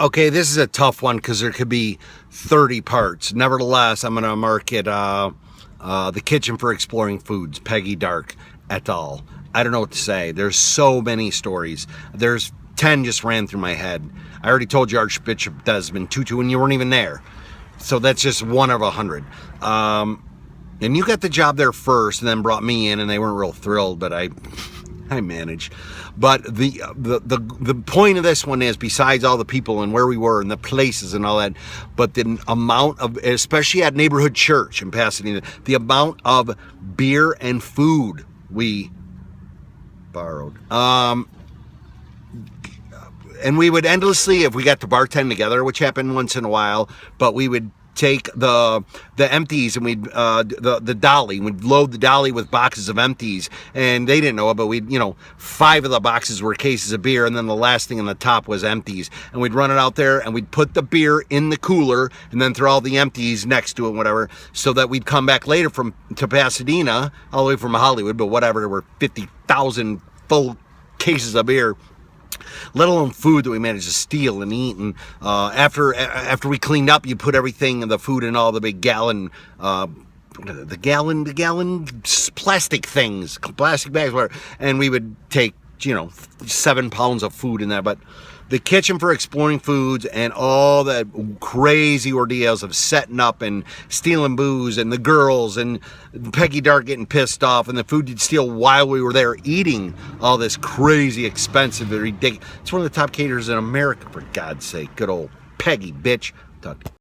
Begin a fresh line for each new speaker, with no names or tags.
Okay, this is a tough one because there could be 30 parts. Nevertheless, I'm going to mark it The Kitchen for Exploring Foods, Peggy Dark et al. I don't know what to say. There's so many stories. There's 10 just ran through my head. I already told you Archbishop Desmond Tutu, and you weren't even there. So that's just one of 100. And you got the job there first and then brought me in, and they weren't real thrilled, but I managed. But the point of this one is, besides all the people and where we were and the places and all that, but the amount of, especially at Neighborhood Church in Pasadena, the amount of beer and food we borrowed. And we would endlessly, if we got to bartend together, which happened once in a while, but we would take the empties and we'd the dolly, we'd load the dolly with boxes of empties, and they didn't know it, but we'd, 5 of the boxes were cases of beer, and then the last thing on the top was empties, and we'd run it out there and we'd put the beer in the cooler and then throw all the empties next to it, whatever, so that we'd come back later to Pasadena, all the way from Hollywood, but whatever, there were 50,000 full cases of beer, let alone food that we managed to steal and eat. And after we cleaned up, you put everything, the food in all the big gallon plastic things, plastic bags, whatever, and we would take 7 pounds of food in that. But the Kitchen for Exploring Foods and all the crazy ordeals of setting up and stealing booze, and the girls and Peggy Dark getting pissed off, and the food you'd steal while we were there eating all this crazy, expensive, ridiculous. It's one of the top caterers in America, for God's sake. Good old Peggy, bitch. Talk to you.